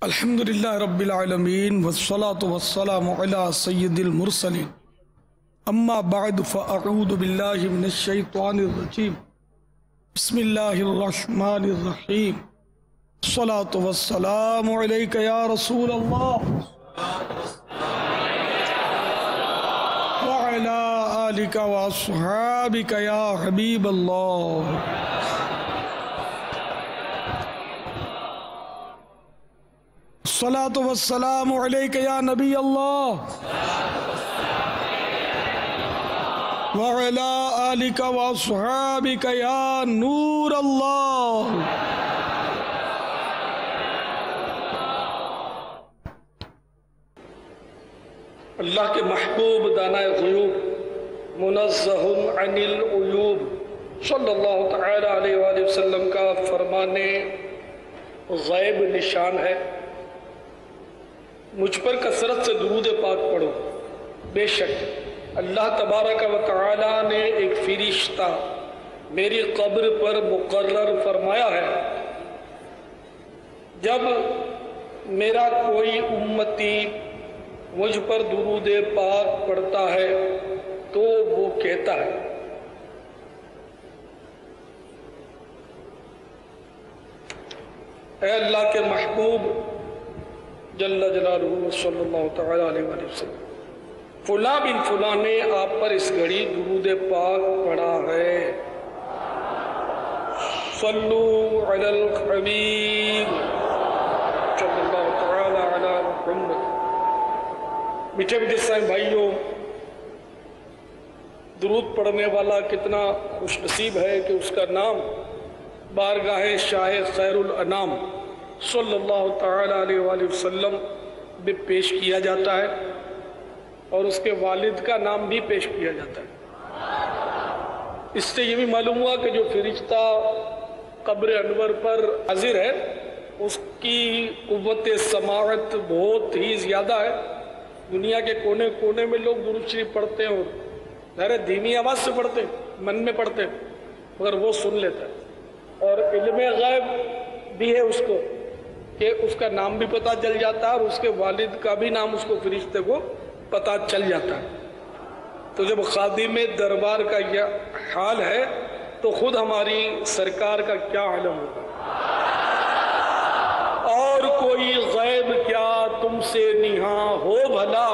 الحمدللہ رب العالمین والصلاة والسلام علی سید المرسلین اما بعد فاعوذ باللہ من الشیطان الرجیم بسم اللہ الرحمن الرحیم الصلاة والسلام علیک یا رسول اللہ وعلی آلک واصحابک یا حبیب اللہ الصلاة والسلام علیک یا نبی اللہ وعلی آلک واصحابک یا نور اللہ. اللہ کے محبوب دانائے غیوب منزہ عن العیوب صلی اللہ تعالی علیہ وآلہ وسلم کا فرمان غیب نشان ہے مجھ پر کثرت سے درود پاک پڑھو. بے شک اللہ تبارک و تعالی نے ایک فرشتہ میری قبر پر مقرر فرمایا ہے. جب میرا کوئی امتی مجھ پر درود پاک پڑھتا ہے تو وہ کہتا ہے اے اللہ کے محبوب جل جلالہ صلی اللہ تعالی علیہ وآلہ وسلم فلاں بن فلاں نے آپ پر اس گھڑی درود پاک پڑھا ہے. صلو علی الحبیب صلی اللہ تعالی علی محمد. میٹھے میٹھے سائیں بھائیوں، درود پڑھنے والا کتنا خوش نصیب ہے کہ اس کا نام بارگاہ شاہ خیر الانام صلی اللہ تعالی علیہ وآلہ وسلم بھی پیش کیا جاتا ہے اور اس کے والد کا نام بھی پیش کیا جاتا ہے. اس سے یہ بھی معلوم ہوا کہ جو فرشتہ قبر انور پر حاضر ہے اس کی قوت سماعت بہت ہی زیادہ ہے. دنیا کے کونے کونے میں لوگ درود شریف پڑھتے ہیں اور ظاہر دھیمی آواز سے پڑھتے ہیں، من میں پڑھتے ہیں، مگر وہ سن لیتا ہے. اور علم غیب بھی ہے اس کو کہ اس کا نام بھی پتہ چل جاتا ہے اور اس کے والد کا بھی نام اس کو فرشتے کو پتہ چل جاتا ہے. تو جب خادم دربار کا یہ حال ہے تو خود ہماری سرکار کا کیا علم ہوگا. اور کوئی غیب کیا تم سے نہاں ہو بھلا،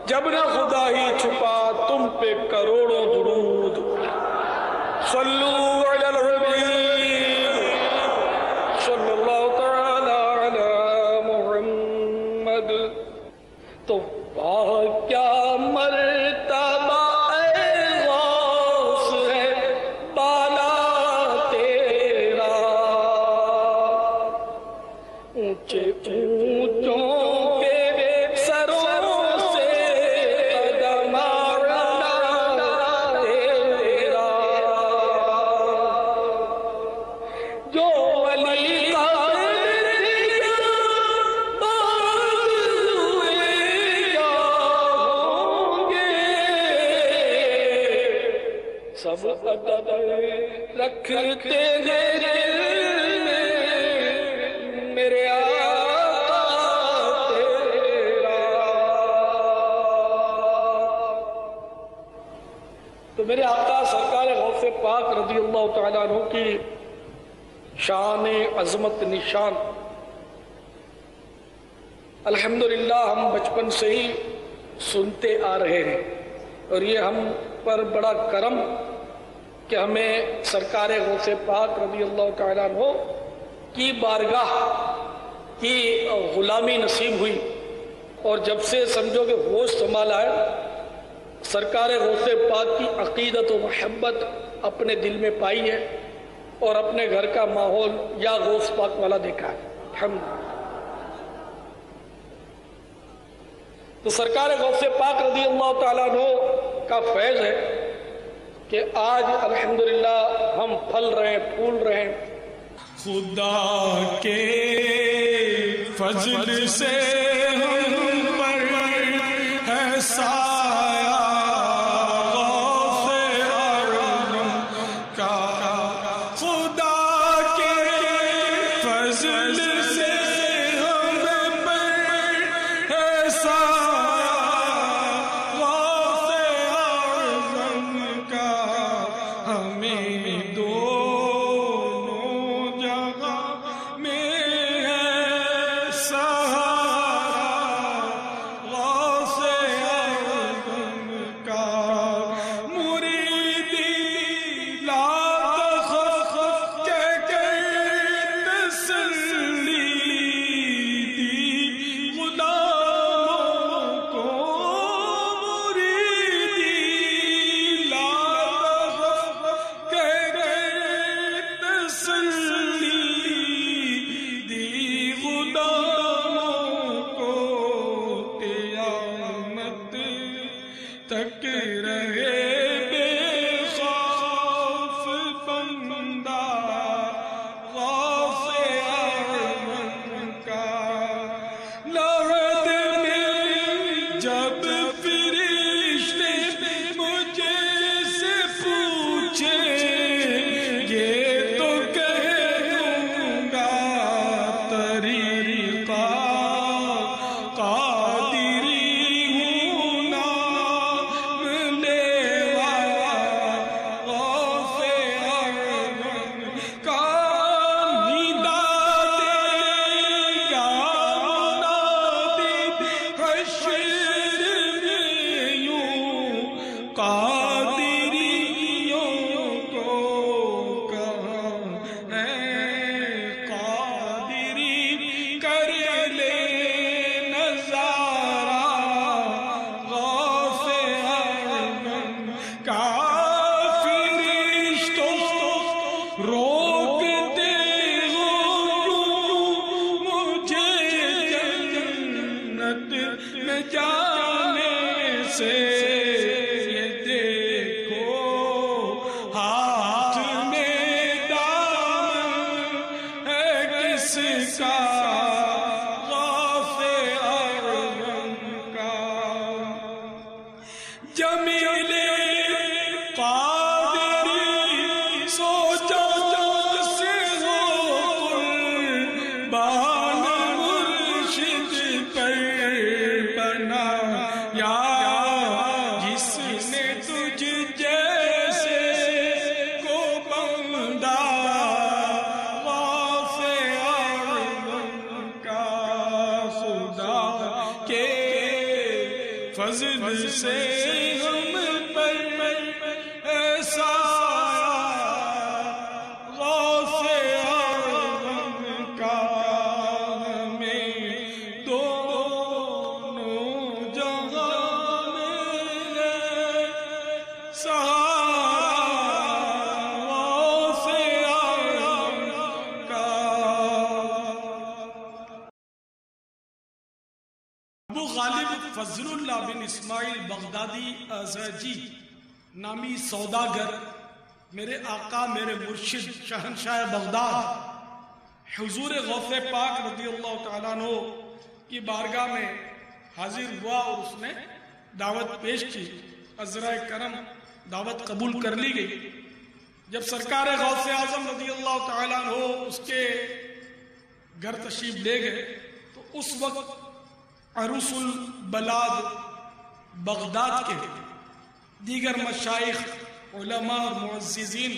جب نہ خدا ہی چھپا تم پہ کروڑوں درود. صلو علی الحبیب صلی اللہ تعالی علی محمد. تو کیا مرتبہ اے غوث ہے بالا تیرا، اونچے اونچوں کے سروں سے قدم اڑانا تیرا، جو ولی کا سب ادب رکھتے ہیں دل میں میرے آقا تیرا. تو میرے آقا سرکار غوث پاک رضی اللہ تعالیٰ عنہ کی شان عظمت نشان الحمدللہ ہم بچپن سے ہی سنتے آ رہے ہیں اور یہ ہم پر بڑا کرم کہ ہمیں سرکار غوث پاک رضی اللہ تعالیٰ عنہ کی بارگاہ کی غلامی نصیب ہوئی. اور جب سے سمجھو کہ ہوش سنبھالا ہے سرکار غوث پاک کی عقیدت و محبت اپنے دل میں پائی ہے اور اپنے گھر کا ماحول یا غوث پاک والا دیکھا ہے. تو سرکار غوث پاک رضی اللہ تعالیٰ عنہ کا فیض ہے کہ آج الحمدللہ ہم پھل رہے ہیں، پھول رہے ہیں. خدا کے فضل سے ہم پر ہے سایہ غوث اعظم کا، خدا کے فضل سے ہم جانے سے یہ دیکھو ہاتھ میں دامن ہے کس کا غوث اعظم کا جمیل قادری سوچا سے ہو قربان مرشد پر بنا یا جس نے تجھ جیسے کو بندہ غوث اعظم کا خدا کے فضل سے ہم پر ایسا غوث اعظم کا ہمیں دونوں جہان ہے سہارا غوث اعظم کا۔ ابو غالب فضل اللہ بن اسماعیل بغدادی ازہجی نامی سوداگر میرے آقا میرے مرشد شہنشاہ بغداد حضور غوث پاک رضی اللہ تعالیٰ عنہ کی بارگاہ میں حاضر ہوا اور اس نے دعوت پیش کی۔ عذرائے کرم دعوت قبول کر لی گئی۔ جب سرکار غوث اعظم رضی اللہ تعالیٰ عنہ اس کے گھر تشریف لے گئے تو اس وقت عروس البلاد بغداد کے دیگر مشائخ علماء اور معززین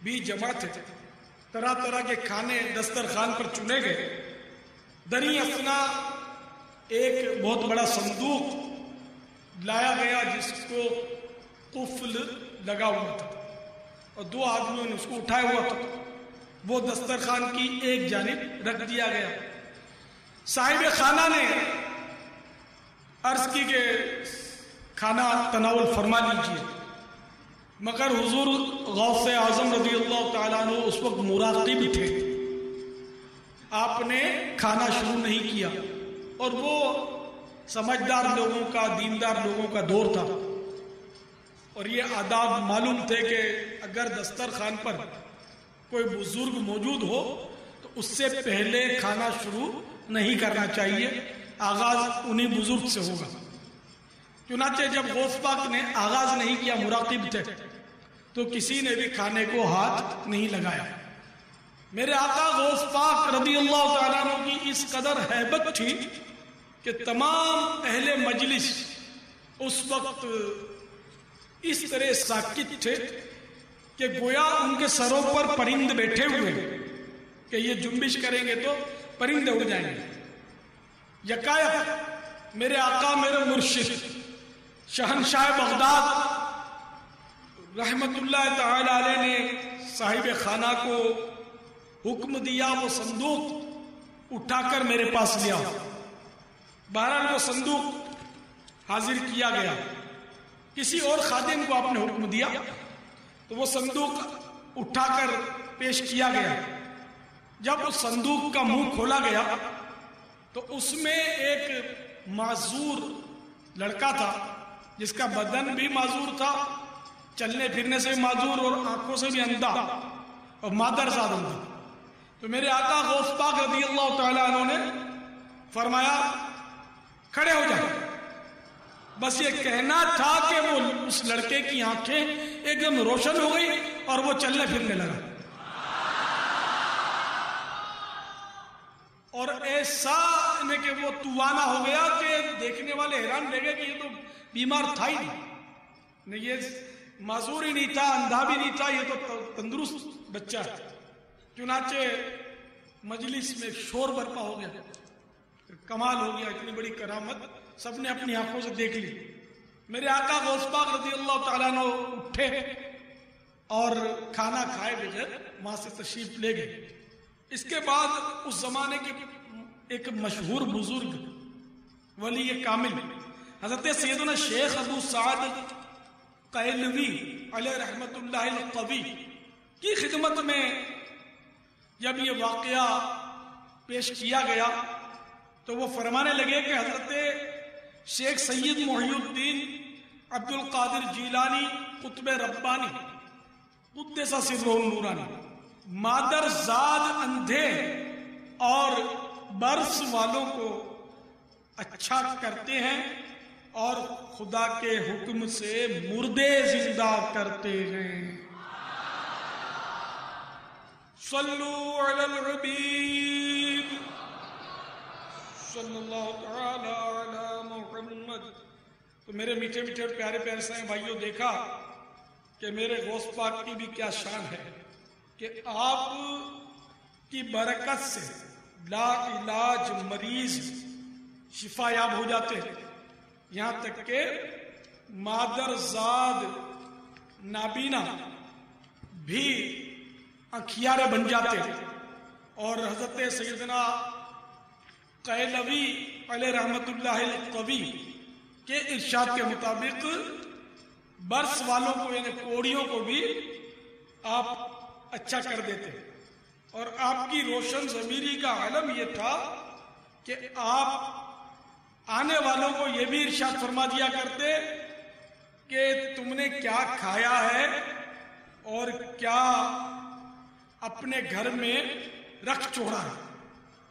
بھی جمع تھے۔ طرح طرح کے کھانے دسترخوان پر چنے گئے۔ دری اثنا ایک بہت بڑا صندوق لایا گیا جس کو قفل لگا ہوا تھا اور دو آدمیوں نے اس کو اٹھایا ہوا تھا۔ وہ دسترخوان کی ایک جانب رکھ دیا گیا۔ صاحب خانہ نے عرض کی کہ کھانا تناول فرما لیجیے، مگر حضور غوث اعظم رضی اللہ تعالیٰ عنہ اس وقت مراقب تھے۔ آپ نے کھانا شروع نہیں کیا اور وہ سمجھدار لوگوں کا دیندار لوگوں کا دور تھا اور یہ آداب معلوم تھے کہ اگر دسترخوان پر کوئی بزرگ موجود ہو تو اس سے پہلے کھانا شروع نہیں کرنا چاہیے، آغاز انہی بزرگ سے ہوگا۔ چنانچہ جب غوث پاک نے آغاز نہیں کیا، مراقب تھے، تو کسی نے بھی کھانے کو ہاتھ نہیں لگایا۔ میرے آقا غوث پاک رضی اللہ تعالیٰ عنہ کی اس قدر ہیبت تھی کہ تمام اہل مجلس اس وقت اس طرح ساکت تھے کہ گویا ان کے سروں پر پرند بیٹھے ہوئے کہ یہ جنبش کریں گے تو پرندے اڑ جائیں گے۔ یکایک میرے آقا میرے مرشد شہنشاہ بغداد رحمت اللہ تعالی علیہ نے صاحب خانہ کو حکم دیا وہ صندوق اٹھا کر میرے پاس لیا۔ بہرحال وہ صندوق حاضر کیا گیا۔ کسی اور خادم کو آپ نے حکم دیا تو وہ صندوق اٹھا کر پیش کیا گیا۔ جب اس صندوق کا منہ کھولا گیا تو اس میں ایک معذور لڑکا تھا جس کا بدن بھی معذور تھا، چلنے پھرنے سے معذور اور آنکھوں سے بھی اندھا اور مادر زاد اندھا۔ تو میرے آقا غوث پاک رضی اللہ تعالیٰ عنہ نے فرمایا کھڑے ہو جائیں۔ بس یہ کہنا تھا کہ وہ اس لڑکے کی آنکھیں ایک دم روشن ہو گئی اور وہ چلنے پھرنے لگا اور ایسا کہ وہ توانا ہو گیا کہ دیکھنے والے حیران رہ گئے کہ یہ تو بیمار تھا ہی نہیں، یہ معذور ہی نہیں تھا، اندھا بھی نہیں تھا، یہ تو تندرست بچہ ہے۔ چنانچہ مجلس میں شور برپا ہو گیا، کمال ہو گیا، اتنی بڑی کرامت سب نے اپنی آنکھوں سے دیکھ لی۔ میرے آقا غوث پاک رضی اللہ تعالیٰ عنہ اٹھے اور کھانا کھائے بغیر وہاں سے تشریف لے گئے۔ اس کے بعد اس زمانے کے ایک مشہور بزرگ ولی کامل حضرت سیدنا شیخ ابو سعد قیلوی علیہ رحمت اللہ القوی کی خدمت میں جب یہ واقعہ پیش کیا گیا تو وہ فرمانے لگے کہ حضرت شیخ سید محی الدین عبد القادر جیلانی قطب ربانی قدس سرہ النورانی مادر زاد اندھے اور برس والوں کو اچھا کرتے ہیں اور خدا کے حکم سے مردے زندہ کرتے ہیں۔ صلو علی الحبیب صلی اللہ تعالی علی محمد۔ تو میرے میٹھے میٹھے پیارے پیارے سے بھائیوں، دیکھا کہ میرے غوث پاک کی بھی کیا شان ہے کہ آپ کی برکت سے لا علاج مریض شفا یاب ہو جاتے ہیں، یہاں تک کہ مادر زاد نابینا بھی انکھیارے بن جاتے ہیں۔ اور حضرت سیدنا قیلوی علیہ رحمت اللہ القوی کے ارشاد کے مطابق برس والوں کو یعنی کوڑیوں کو بھی آپ اچھا کر دیتے ہیں۔ اور آپ کی روشن ضمیری کا علم یہ تھا کہ آپ آنے والوں کو یہ بھی ارشاد فرما دیا کرتے کہ تم نے کیا کھایا ہے اور کیا اپنے گھر میں رکھ چھوڑا ہے۔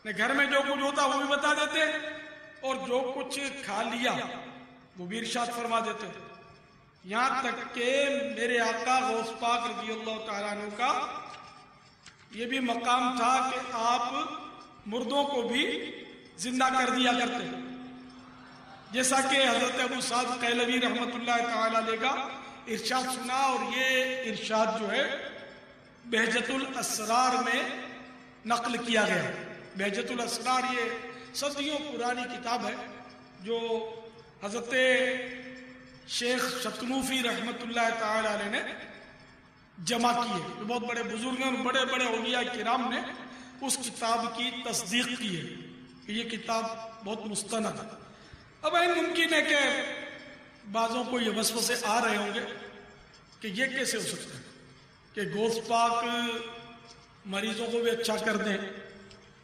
گھر میں جو کچھ ہوتا وہ بھی بتا دیتے اور جو کچھ کھا لیا وہ بھی ارشاد فرما دیتے۔ یہاں تک کہ میرے آقا غوث پاک رضی اللہ تعالیٰ عنہ کا یہ بھی مقام تھا کہ آپ مردوں کو بھی زندہ کر دیا کرتے، جیسا کہ حضرت ابو سعد قیلوی رحمت اللہ تعالیٰ علیہ کا ارشاد سنا۔ اور یہ ارشاد جو ہے بہجت الاسرار میں نقل کیا گیا۔ بہجت الاسرار یہ صدیوں پرانی کتاب ہے جو حضرت شیخ شتنوفی رحمت اللہ تعالی علیہ نے جمع کی ہے۔ جو بہت بڑے بزرگ اور بڑے بڑے اولیاء کرام نے اس کتاب کی تصدیق کی ہے کہ یہ کتاب بہت مستند ہے۔ اب ممکن ہے کہ بعضوں کو یہ وسوسے آ رہے ہوں گے کہ یہ کیسے ہو سکتا ہے کہ غوث پاک مریضوں کو بھی اچھا کر دیں،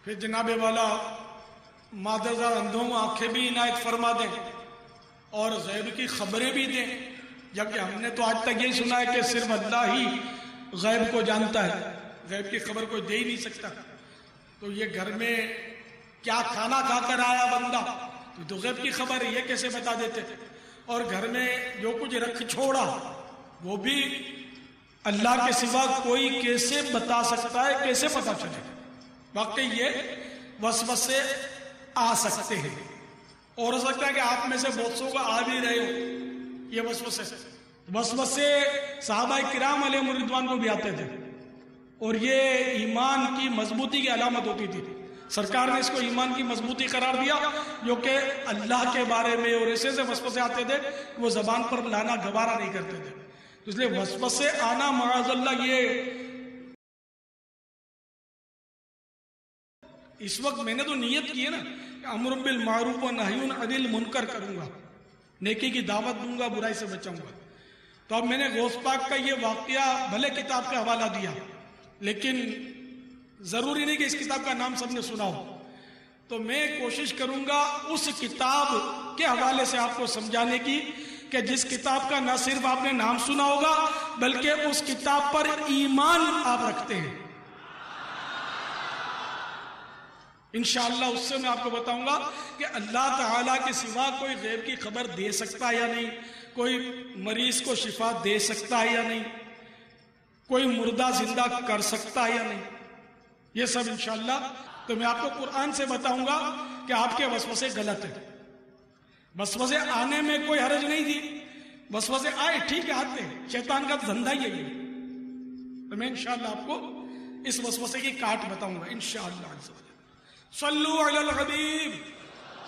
پھر جناب والا مادرزاد اندھوں کو آنکھیں بھی عنایت فرما دیں اور غیب کی خبریں بھی دیں، جبکہ ہم نے تو آج تک یہی سنا ہے کہ صرف اللہ ہی غیب کو جانتا ہے، غیب کی خبر کوئی دے ہی نہیں سکتا۔ تو یہ گھر میں کیا کھانا کھا کر آیا بندہ تو غیب کی خبر یہ کیسے بتا دیتے؟ اور گھر میں جو کچھ رکھ چھوڑا وہ بھی اللہ کے سوا کوئی کیسے بتا سکتا ہے، کیسے پتا چلے؟ واقعی یہ وسوسے آ سکتے ہیں، اور ہو سکتا ہے کہ آپ میں سے بہت سو کا آ بھی رہے ہو یہ وسوسے صحابہ کرام علیہ رضوان کو بھی آتے تھے، اور یہ ایمان کی مضبوطی کی علامت ہوتی تھی۔ سرکار نے اس کو ایمان کی مضبوطی قرار دیا، جو کہ اللہ کے بارے میں اور ایسے سے وسوسے آتے تھے وہ زبان پر لانا گوارا نہیں کرتے تھے۔ اس لیے وسوسے آنا معاذ اللہ یہ اس وقت میں نے تو نیت کی ہے نا کہ امر بالمعروف و نہی عن المنکر کروں گا، نیکی کی دعوت دوں گا، برائی سے بچاؤں گا۔ تو اب میں نے غوث پاک کا یہ واقعہ بھلے کتاب کا حوالہ دیا، لیکن ضروری نہیں کہ اس کتاب کا نام سب نے سنا ہو، تو میں کوشش کروں گا اس کتاب کے حوالے سے آپ کو سمجھانے کی کہ جس کتاب کا نہ صرف آپ نے نام سنا ہوگا بلکہ اس کتاب پر ایمان آپ رکھتے ہیں۔ انشاءاللہ اس سے میں آپ کو بتاؤں گا کہ اللہ تعالیٰ کے سوا کوئی غیب کی خبر دے سکتا ہے یا نہیں، کوئی مریض کو شفا دے سکتا ہے یا نہیں، کوئی مردہ زندہ کر سکتا ہے یا نہیں، یہ سب انشاءاللہ تو میں آپ کو قرآن سے بتاؤں گا کہ آپ کے وسوسے غلط ہیں۔ وسوسے آنے میں کوئی حرج نہیں تھی، وسوسے آئے ٹھیک ہے، آتے ہیں، شیطان کا دھندا ہی ہے۔ تو میں انشاءاللہ آپ کو اس وسوسے کی کاٹ بتاؤں گا انشاءاللہ۔ صلو علی الحبیب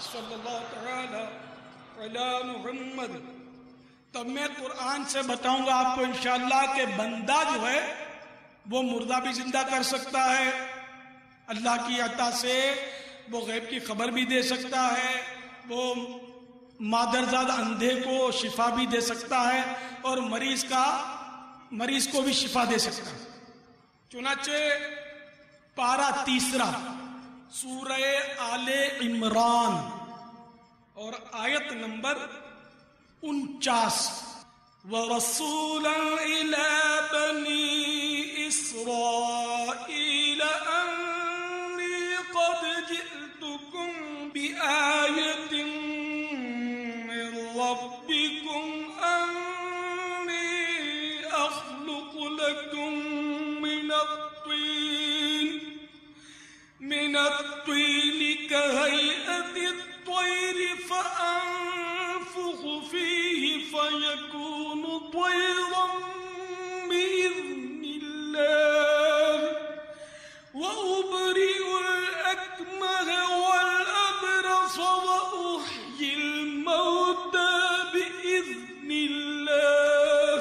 صلی اللہ تعالی علی محمد۔ تب میں قرآن سے بتاؤں گا آپ کو انشاءاللہ کہ بندہ جو ہے وہ مردہ بھی زندہ کر سکتا ہے، اللہ کی عطا سے وہ غیب کی خبر بھی دے سکتا ہے، وہ مادرزاد اندھے کو شفا بھی دے سکتا ہے، اور مریض کو بھی شفا دے سکتا ہے۔ چنانچہ پارہ 3 سورہ آل عمران اور آیت نمبر 49. وَرَسُولًا إِلَى بَنِي إِسْرَائِيلَ أَنِّي قَدْ جِئْتُكُمْ بِآيَةٍ مِّن رَّبِّكُمْ أَنِّي أَخْلُقُ لَكُم من الطين كهيئة الطير فأنفخ فيه فيكون طيرا بإذن الله وأبرئ الأكمه والأبرص وأحيي الموتى بإذن الله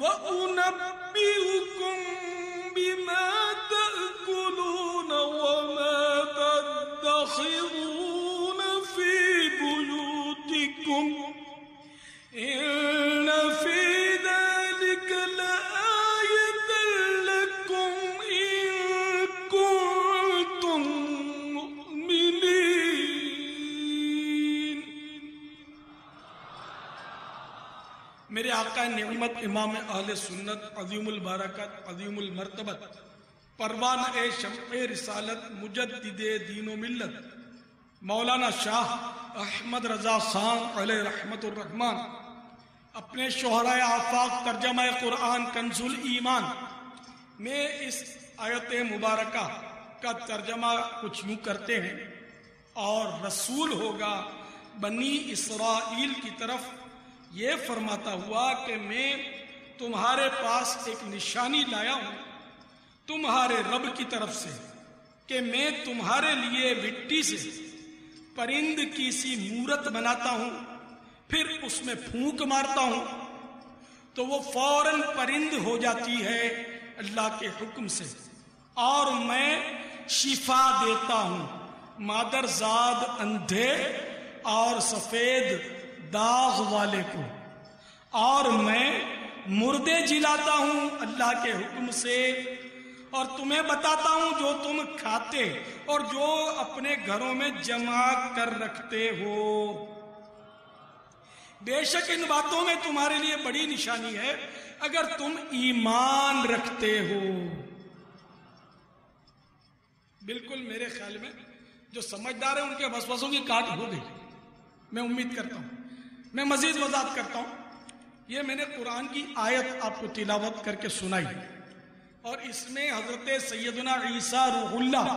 وأنبئكم بما تأكلون وما تدخرون في بيوتكم إن في ذلك لآية لكم إن كنتم مؤمنين. میرے آقا نعمت امام اہل سنت عظیم البرکت عظیم المرتبت پروانہ شمع رسالت مجدد دین و ملت مولانا شاہ احمد رضا خان علیہ رحمت الرحمن اپنے شہرائے آفاق ترجمہ قرآن کنز الایمان میں اس آیت مبارکہ کا ترجمہ کچھ یوں کرتے ہیں. اور رسول ہوگا بنی اسرائیل کی طرف یہ فرماتا ہوا کہ میں تمہارے پاس ایک نشانی لایا ہوں تمہارے رب کی طرف سے کہ میں تمہارے لیے مٹی سے پرند کی سی مورت بناتا ہوں پھر اس میں پھونک مارتا ہوں تو وہ فوراً پرند ہو جاتی ہے اللہ کے حکم سے اور میں شفا دیتا ہوں مادرزاد اندھے اور سفید داغ والے کو اور میں مردے جلاتا ہوں اللہ کے حکم سے اور تمہیں بتاتا ہوں جو تم کھاتے اور جو اپنے گھروں میں جمع کر رکھتے ہو. بے شک ان باتوں میں تمہارے لیے بڑی نشانی ہے اگر تم ایمان رکھتے ہو. بالکل میرے خیال میں جو سمجھدار ہیں ان کے وسوسوں کی کاٹ ہو گئی. میں امید کرتا ہوں میں مزید وضاحت کرتا ہوں. یہ میں نے قرآن کی آیت آپ کو تلاوت کر کے سنائی اور اس میں حضرت سیدنا عیسیٰ روح اللہ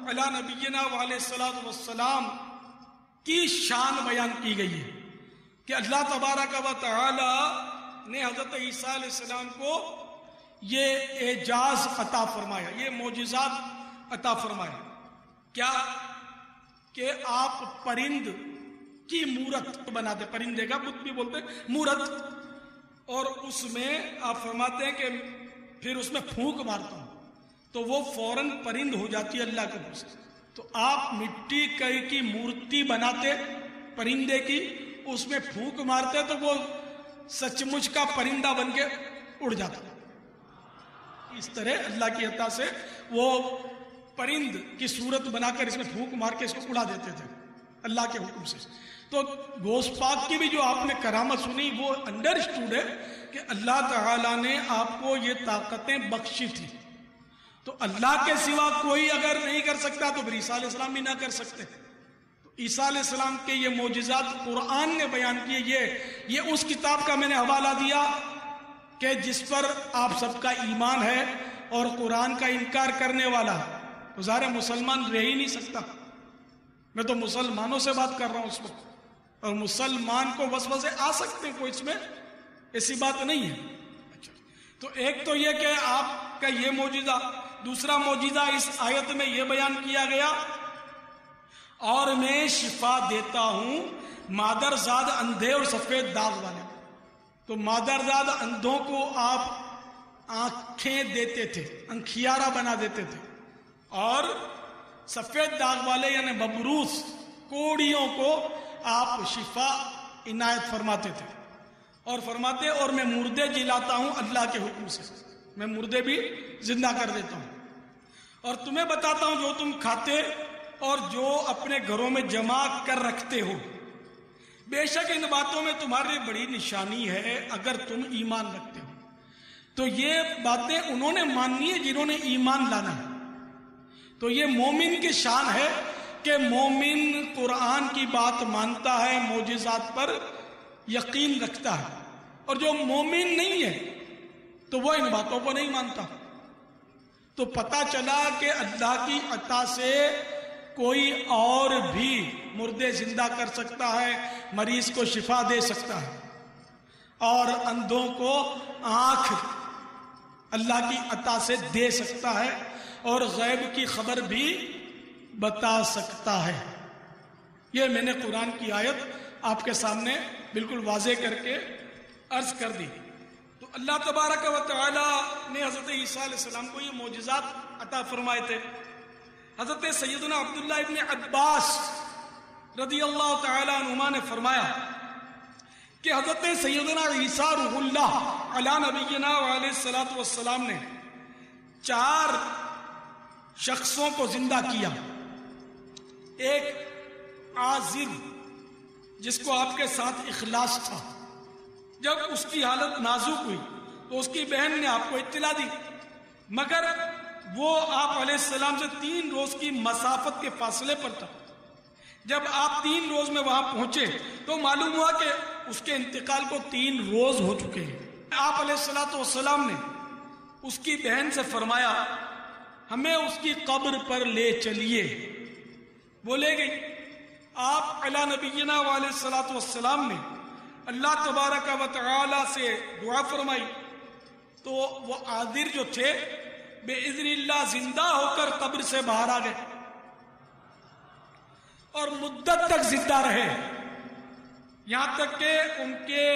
علی نبینا علیہ الصلوۃ والسلام کی شان بیان کی گئی ہے کہ اللہ تبارک و تعالی نے حضرت عیسیٰ علیہ السلام کو یہ اعجاز عطا فرمایا یہ معجزات عطا فرمایا. کیا کہ آپ پرند کی مورت بناتے پرندے کا بت بھی بولتے مورت اور اس میں آپ فرماتے ہیں کہ پھر اس میں پھونک مارتا ہوں تو وہ فوراً پرند ہو جاتی ہے اللہ کے حکم سے. تو آپ مٹی کی مورتی بناتے پرندے کی اس میں پھونک مارتے تو وہ سچ مچ کا پرندہ بن کے اڑ جاتا. اس طرح اللہ کی عطا سے وہ پرند کی صورت بنا کر اس میں پھونک مار کے اس کو اڑا دیتے تھے اللہ کے حکم سے. تو غوث پاک کی بھی جو آپ نے کرامت سنی وہ انڈرسٹوڈ ہے کہ اللہ تعالیٰ نے آپ کو یہ طاقتیں بخشی تھی تو اللہ کے سوا کوئی اگر نہیں کر سکتا تو پھر عیسیٰ علیہ السلام بھی نہ کر سکتے. تو عیسیٰ علیہ السلام کے یہ معجزات قرآن نے بیان کیے. یہ اس کتاب کا میں نے حوالہ دیا کہ جس پر آپ سب کا ایمان ہے اور قرآن کا انکار کرنے والا ہے تو ظاہر مسلمان رہ ہی نہیں سکتا. میں تو مسلمانوں سے بات کر رہا ہوں اس وقت اور مسلمان کو وسوسے آ سکتے ہیں کوئی اس میں ایسی بات نہیں ہے. تو ایک تو یہ کہ آپ کا یہ معجزہ دوسرا معجزہ اس آیت میں یہ بیان کیا گیا اور میں شفا دیتا ہوں مادرزاد اندھے اور سفید داغ والے. تو مادرزاد اندھوں کو آپ آنکھیں دیتے تھے انکھیارہ بنا دیتے تھے اور سفید داغ والے یعنی ببروس کوڑیوں کو آپ شفا عنایت فرماتے تھے اور فرماتے اور میں مردے جلاتا ہوں اللہ کے حکم سے میں مردے بھی زندہ کر دیتا ہوں اور تمہیں بتاتا ہوں جو تم کھاتے اور جو اپنے گھروں میں جمع کر رکھتے ہو بے شک ان باتوں میں تمہاری بڑی نشانی ہے اگر تم ایمان رکھتے ہو۔ تو یہ باتیں انہوں نے ماننی ہے جنہوں نے ایمان لانا ہے۔ تو یہ مومن کی شان ہے کہ مومن قرآن کی بات مانتا ہے، معجزات پر یقین رکھتا ہے، اور جو مومن نہیں ہے تو وہ ان باتوں کو نہیں مانتا۔ تو پتہ چلا کہ اللہ کی عطا سے کوئی اور بھی مردے زندہ کر سکتا ہے، مریض کو شفا دے سکتا ہے، اور اندھوں کو آنکھ اللہ کی عطا سے دے سکتا ہے، اور غیب کی خبر بھی بتا سکتا ہے۔ یہ میں نے قرآن کی آیت آپ کے سامنے بالکل واضح کر کے عرض کر دی۔ تو اللہ تبارک و تعالی نے حضرت عیسیٰ علیہ السلام کو یہ معجزات عطا فرمائے تھے۔ حضرت سیدنا عبداللہ ابن عباس رضی اللہ تعالی عنہما نے فرمایا کہ حضرت سیدنا عیسیٰ روح اللہ علی نبینا علیہ الصلوۃ والسلام نے 4 شخصوں کو زندہ کیا۔ ایک عازر جس کو آپ کے ساتھ اخلاص تھا، جب اس کی حالت نازک ہوئی تو اس کی بہن نے آپ کو اطلاع دی، مگر وہ آپ علیہ السلام سے 3 روز کی مسافت کے فاصلے پر تھا۔ جب آپ 3 روز میں وہاں پہنچے تو معلوم ہوا کہ اس کے انتقال کو 3 روز ہو چکے ہیں۔ آپ علیہ السلام نے اس کی بہن سے فرمایا ہمیں اس کی قبر پر لے چلیے۔ وہ لے گئی۔ آپ علی نبینا علیہ الصلوۃ والسلام نے اللہ تبارک و تعالی سے دعا فرمائی تو وہ عاذر جو تھے بِإِذْنِ اللہ زندہ ہو کر قبر سے باہر آ گئے اور مدت تک زندہ رہے، یہاں تک کہ ان کے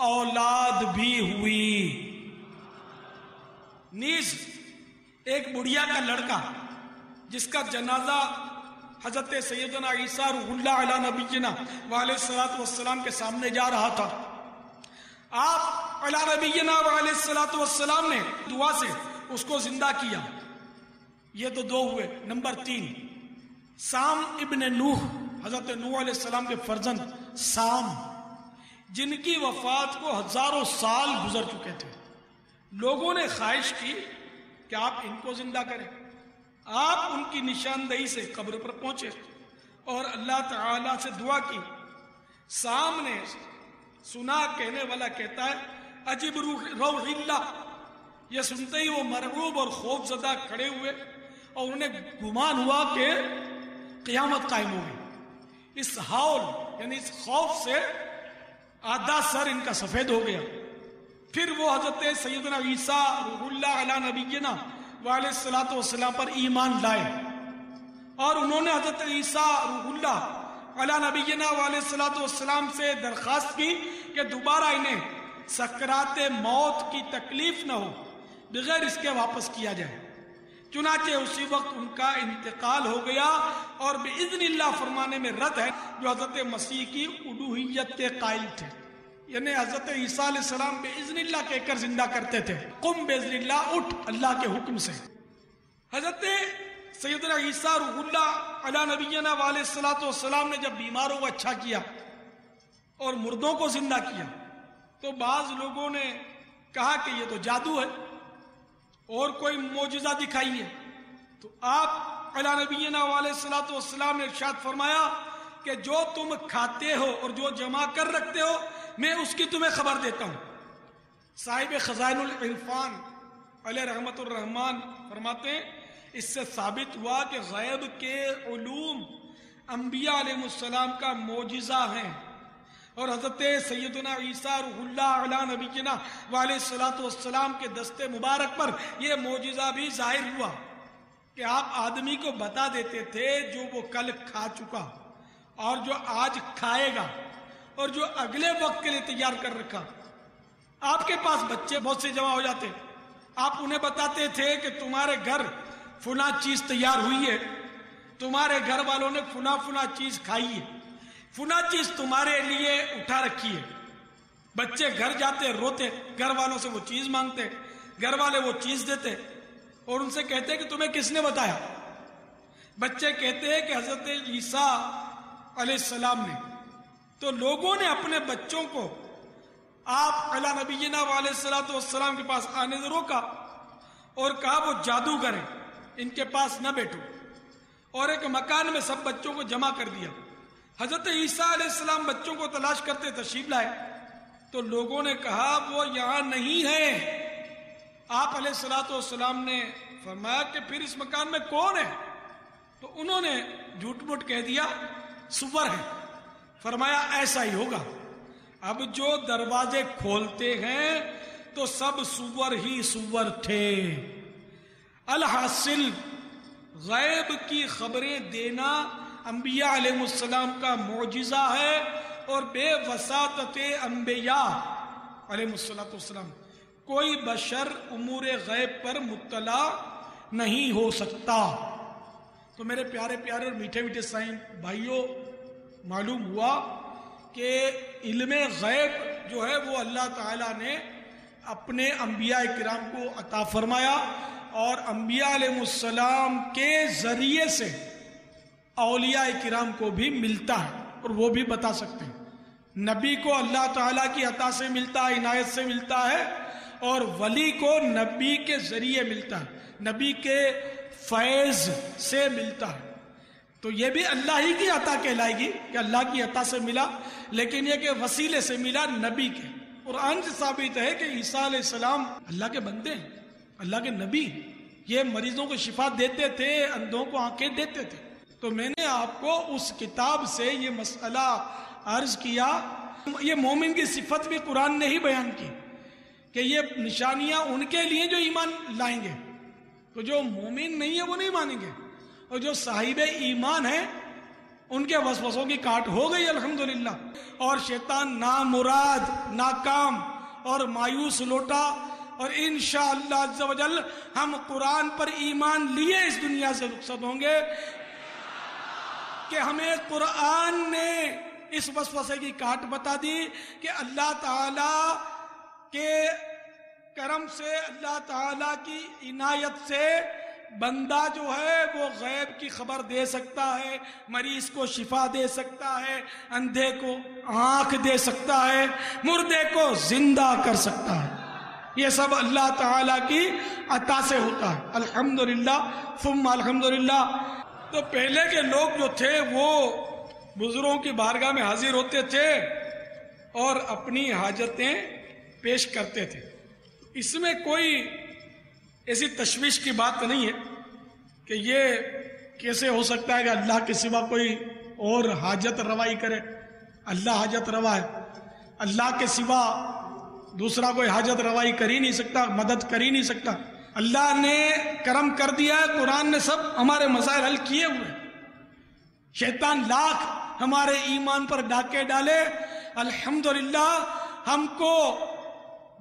اولاد بھی ہوئی۔ نیز ایک بڑھیا کا لڑکا جس کا جنازہ حضرت سیدنا عیسیٰ روح اللہ علی نبینا علیہ الصلوۃ والسلام کے سامنے جا رہا تھا، آپ علی نبینا علیہ الصلوۃ والسلام نے دعا سے اس کو زندہ کیا۔ یہ تو 2 ہوئے۔ نمبر 3 سام ابن نوح، حضرت نوح علیہ السلام کے فرزند سام، جن کی وفات کو ہزاروں سال گزر چکے تھے۔ لوگوں نے خواہش کی کہ آپ ان کو زندہ کریں۔ آپ ان کی نشاندہی سے قبر پر پہنچے اور اللہ تعالی سے دعا کی۔ سام نے سنا، کہنے والا کہتا ہے عجب روح اللہ، یہ سنتے ہی وہ مرعوب اور خوف زدہ کھڑے ہوئے اور انہیں گمان ہوا کہ قیامت قائم ہوگی۔ اس ہول یعنی اس خوف سے آدھا سر ان کا سفید ہو گیا۔ پھر وہ حضرت سیدنا عیسیٰ روح اللہ علی نبینا علیہ الصلوۃ والسلام پر ایمان لائے، اور انہوں نے حضرت عیسیٰ روح اللہ علی نبینا علیہ الصلوۃ والسلام سے درخواست کی کہ دوبارہ انہیں سکرات موت کی تکلیف نہ ہو، بغیر اس کے واپس کیا جائے۔ چنانچہ اسی وقت ان کا انتقال ہو گیا، اور بِإِذْنِ اللہ فرمانے میں رد ہے جو حضرت مسیح کی الوہیت کے قائل تھے، یعنی حضرت عیسیٰ علیہ السلام بِإِذْنِ اللہ کہہ کر زندہ کرتے تھے، قم بِإِذْنِ اللہ، اٹھ اللہ کے حکم سے۔ حضرت سیدنا عیسیٰ روح اللہ علی نبینا علیہ الصلوۃ والسلام نے جب بیماروں کو اچھا کیا اور مردوں کو زندہ کیا تو بعض لوگوں نے کہا کہ یہ تو جادو ہے اور کوئی معجزہ دکھائیے۔ تو آپ علی نبینا علیہ الصلوۃ والسلام نے ارشاد فرمایا کہ جو تم کھاتے ہو اور جو جمع کر رکھتے ہو میں اس کی تمہیں خبر دیتا ہوں۔ صاحب خزائن العرفان علیہ رحمت الرحمن فرماتے ہیں اس سے ثابت ہوا کہ غیب کے علوم انبیاء علیہ السلام کا معجزہ ہیں، اور حضرت سیدنا عیسیٰ روح اللہ علی نبینا علیہ الصلوۃ والسلام کے دست مبارک پر یہ معجزہ بھی ظاہر ہوا کہ آپ آدمی کو بتا دیتے تھے جو وہ کل کھا چکا اور جو آج کھائے گا اور جو اگلے وقت کے لیے تیار کر رکھا۔ آپ کے پاس بچے بہت سے جمع ہو جاتے، آپ انہیں بتاتے تھے کہ تمہارے گھر فلاں چیز تیار ہوئی ہے، تمہارے گھر والوں نے فلاں چیز کھائی ہے، فلاں چیز تمہارے لیے اٹھا رکھی ہے۔ بچے گھر جاتے روتے، گھر والوں سے وہ چیز مانگتے، گھر والے وہ چیز دیتے اور ان سے کہتے کہ تمہیں کس نے بتایا؟ بچے کہتے ہیں کہ حضرت عیسیٰ علیہ السلام نے۔ تو لوگوں نے اپنے بچوں کو آپ علی نبینا علیہ الصلوۃ والسلام کے پاس آنے سے روکا اور کہا وہ جادوگر ہیں، ان کے پاس نہ بیٹھو، اور ایک مکان میں سب بچوں کو جمع کر دیا۔ حضرت عیسیٰ علیہ السلام بچوں کو تلاش کرتے تشریف لائے تو لوگوں نے کہا وہ یہاں نہیں ہے۔ آپ علیہ الصلوۃ والسلام نے فرمایا کہ پھر اس مکان میں کون ہے؟ تو انہوں نے جھوٹ موٹ کہہ دیا سور ہے۔ فرمایا ایسا ہی ہوگا، اب جو دروازے کھولتے ہیں تو سب سور ہی سور تھے۔ الحاصل غیب کی خبریں دینا انبیاء علیہ السلام کا معجزہ ہے، اور بے وساطت انبیاء علیہ السلام کوئی بشر امور غیب پر مطلع نہیں ہو سکتا۔ تو میرے پیارے پیارے اور میٹھے میٹھے سائن بھائیوں، معلوم ہوا کہ علم غیب جو ہے وہ اللہ تعالیٰ نے اپنے انبیاء کرام کو عطا فرمایا، اور انبیاء علیہ السلام کے ذریعے سے اولیاء کرام کو بھی ملتا ہے، اور وہ بھی بتا سکتے ہیں۔ نبی کو اللہ تعالیٰ کی عطا سے ملتا ہے، عنایت سے ملتا ہے، اور ولی کو نبی کے ذریعے ملتا ہے، نبی کے فیض سے ملتا ہے۔ تو یہ بھی اللہ ہی کی عطا کہلائے گی کہ اللہ کی عطا سے ملا، لیکن یہ کہ وسیلے سے ملا نبی کے۔ قرآن سے ثابت ہے کہ عیسیٰ علیہ السلام اللہ کے بندے ہیں، اللہ کے نبی ہیں، یہ مریضوں کو شفا دیتے تھے، اندھوں کو آنکھیں دیتے تھے۔ تو میں نے آپ کو اس کتاب سے یہ مسئلہ عرض کیا۔ یہ مومن کی صفت بھی قرآن نے ہی بیان کی کہ یہ نشانیاں ان کے لیے جو ایمان لائیں گے، تو جو مومن نہیں ہے وہ نہیں مانیں گے، اور جو صاحب ایمان ہیں ان کے وسوسوں کی کاٹ ہو گئی الحمدللہ، اور شیطان نامراد، ناکام اور مایوس لوٹا، اور انشاءاللہ عز و جل ہم قرآن پر ایمان لیے اس دنیا سے رخصت ہوں گے کہ ہمیں قرآن نے اس وسوسے کی کاٹ بتا دی کہ اللہ تعالیٰ کے کرم سے، اللہ تعالیٰ کی عنایت سے بندہ جو ہے وہ غیب کی خبر دے سکتا ہے، مریض کو شفا دے سکتا ہے، اندھے کو آنکھ دے سکتا ہے، مردے کو زندہ کر سکتا ہے۔ یہ سب اللہ تعالیٰ کی عطا سے ہوتا ہے، الحمدللہ ثم الحمدللہ۔ تو پہلے کے لوگ جو تھے وہ بزرگوں کی بارگاہ میں حاضر ہوتے تھے اور اپنی حاجتیں پیش کرتے تھے۔ اس میں کوئی ایسی تشویش کی بات نہیں ہے کہ یہ کیسے ہو سکتا ہے کہ اللہ کے سوا کوئی اور حاجت روائی کرے۔ اللہ حاجت روا ہے، اللہ کے سوا دوسرا کوئی حاجت روائی کر ہی نہیں سکتا، مدد کر ہی نہیں سکتا۔ اللہ نے کرم کر دیا ہے، قرآن نے سب ہمارے مسائل حل کیے ہوئے۔ شیطان لاکھ ہمارے ایمان پر ڈاکے ڈالے، الحمدللہ ہم کو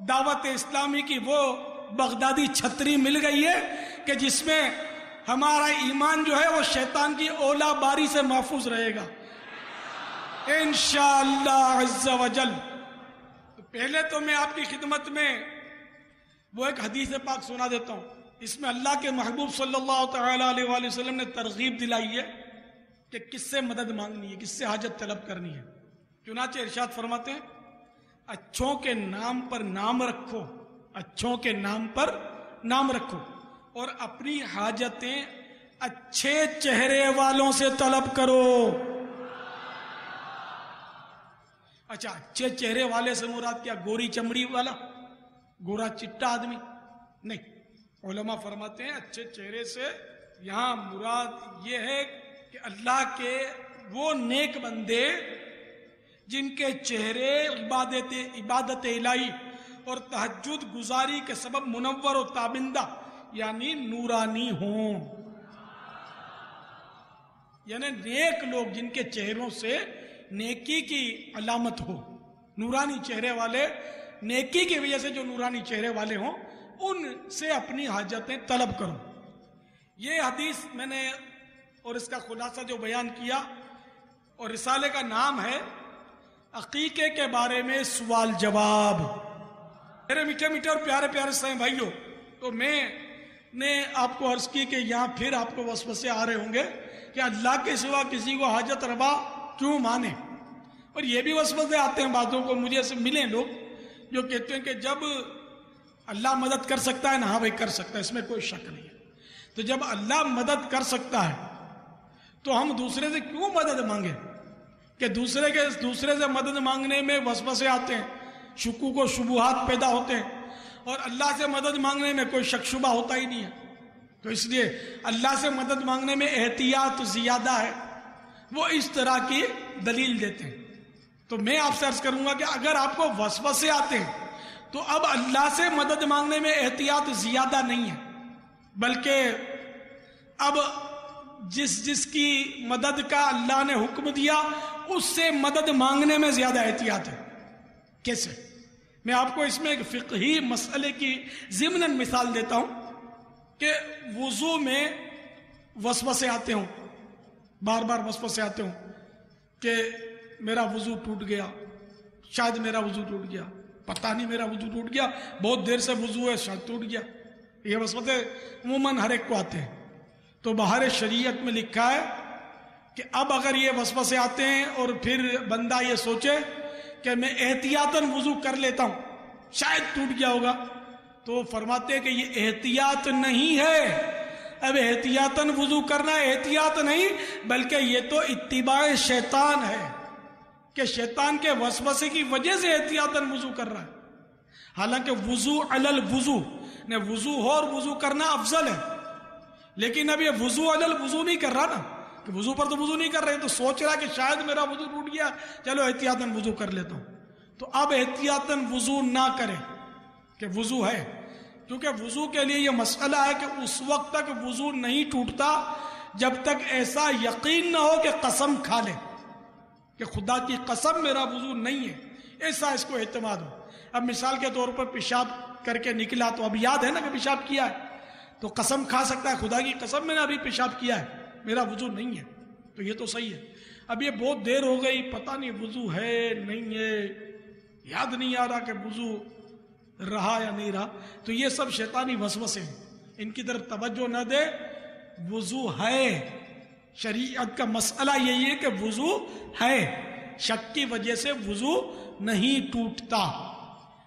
دعوت اسلامی کی وہ بغدادی چھتری مل گئی ہے کہ جس میں ہمارا ایمان جو ہے وہ شیطان کی اولا باری سے محفوظ رہے گا انشاءاللہ عز و جل۔ پہلے تو میں آپ کی خدمت میں وہ ایک حدیث پاک سنا دیتا ہوں، اس میں اللہ کے محبوب صلی اللہ تعالی علیہ وآلہ وسلم نے ترغیب دلائی ہے کہ کس سے مدد مانگنی ہے، کس سے حاجت طلب کرنی ہے۔ چنانچہ ارشاد فرماتے ہیں اچھوں کے نام پر نام رکھو، اچھوں کے نام پر نام رکھو، اور اپنی حاجتیں اچھے چہرے والوں سے طلب کرو۔ اچھا، اچھے چہرے والے سے مراد کیا؟ گوری چمڑی والا، گورا چٹا آدمی نہیں۔ علماء فرماتے ہیں اچھے چہرے سے یہاں مراد یہ ہے کہ اللہ کے وہ نیک بندے جن کے چہرے عبادت الہی اور تہجد گزاری کے سبب منور و تابندہ یعنی نورانی ہوں، یعنی نیک لوگ جن کے چہروں سے نیکی کی علامت ہو، نورانی چہرے والے، نیکی کی وجہ سے جو نورانی چہرے والے ہوں ان سے اپنی حاجتیں طلب کرو۔ یہ حدیث میں نے اور اس کا خلاصہ جو بیان کیا، اور رسالے کا نام ہے عقیقے کے بارے میں سوال جواب۔ میرے میٹھے میٹھے اور پیارے پیارے سائیں بھائیوں، تو میں نے آپ کو عرض کی کہ یہاں پھر آپ کو وسوسے آ رہے ہوں گے کہ اللہ کے سوا کسی کو حاجت روا کیوں مانے، اور یہ بھی وسوسے آتے ہیں باتوں کو، مجھے ایسے ملے لوگ جو کہتے ہیں کہ جب اللہ مدد کر سکتا ہے نا، ہاں بھائی کر سکتا ہے، اس میں کوئی شک نہیں ہے، تو جب اللہ مدد کر سکتا ہے تو ہم دوسرے سے کیوں مدد مانگیں؟ کہ دوسرے سے مدد مانگنے میں وسوسے آتے ہیں، شکوک و شبہات پیدا ہوتے ہیں، اور اللہ سے مدد مانگنے میں کوئی شک شبہ ہوتا ہی نہیں ہے۔ تو اس لیے اللہ سے مدد مانگنے میں احتیاط زیادہ ہے، وہ اس طرح کی دلیل دیتے ہیں۔ تو میں آپ سے عرض کروں گا کہ اگر آپ کو وسوسے آتے ہیں تو اب اللہ سے مدد مانگنے میں احتیاط زیادہ نہیں ہے، بلکہ اب جس کی مدد کا اللہ نے حکم دیا اس سے مدد مانگنے میں زیادہ احتیاط ہے۔ کیسے؟ میں آپ کو اس میں ایک فقہی مسئلے کی ضمناً مثال دیتا ہوں کہ وضو میں وسوسے آتے ہوں، بار بار وسوسے آتے ہوں کہ میرا وضو ٹوٹ گیا، شاید میرا وضو ٹوٹ گیا، پتہ نہیں میرا وضو ٹوٹ گیا، بہت دیر سے وضو ہے شاید ٹوٹ گیا۔ یہ وسوسے عموماً ہر ایک کو آتے ہیں۔ تو بہر شریعت میں لکھا ہے کہ اب اگر یہ وسوسے آتے ہیں اور پھر بندہ یہ سوچے کہ میں احتیاطاً وضو کر لیتا ہوں، شاید ٹوٹ گیا ہوگا، تو فرماتے ہیں کہ یہ احتیاط نہیں ہے۔ اب احتیاطاً وضو کرنا احتیاط نہیں، بلکہ یہ تو اتباع شیطان ہے کہ شیطان کے وسوسے کی وجہ سے احتیاطاً وضو کر رہا ہے۔ حالانکہ وضو علی الوضو نے وضو ہو اور وضو کرنا افضل ہے، لیکن اب یہ وضو علی الوضو نہیں کر رہا نا، کہ وضو پر تو وضو نہیں کر رہے، تو سوچ رہا کہ شاید میرا وضو ٹوٹ گیا، چلو احتیاطاً وضو کر لیتا ہوں۔ تو اب احتیاطاً وضو نہ کرے کہ وضو ہے، کیونکہ وضو کے لیے یہ مسئلہ ہے کہ اس وقت تک وضو نہیں ٹوٹتا جب تک ایسا یقین نہ ہو کہ قسم کھا لے کہ خدا کی قسم میرا وضو نہیں ہے، ایسا اس کو اعتماد ہو۔ اب مثال کے طور پر پیشاب کر کے نکلا تو اب یاد ہے نا کہ پیشاب کیا ہے، تو قسم کھا سکتا ہے خدا کی قسم میں نے ابھی پیشاب کیا ہے، میرا وضو نہیں ہے، تو یہ تو صحیح ہے۔ اب یہ بہت دیر ہو گئی، پتہ نہیں وضو ہے نہیں ہے، یاد نہیں آ رہا کہ وضو رہا یا نہیں رہا، تو یہ سب شیطانی وسوسے ہیں، ان کی طرف توجہ نہ دے۔ وضو ہے، شریعت کا مسئلہ یہی ہے کہ وضو ہے، شک کی وجہ سے وضو نہیں ٹوٹتا۔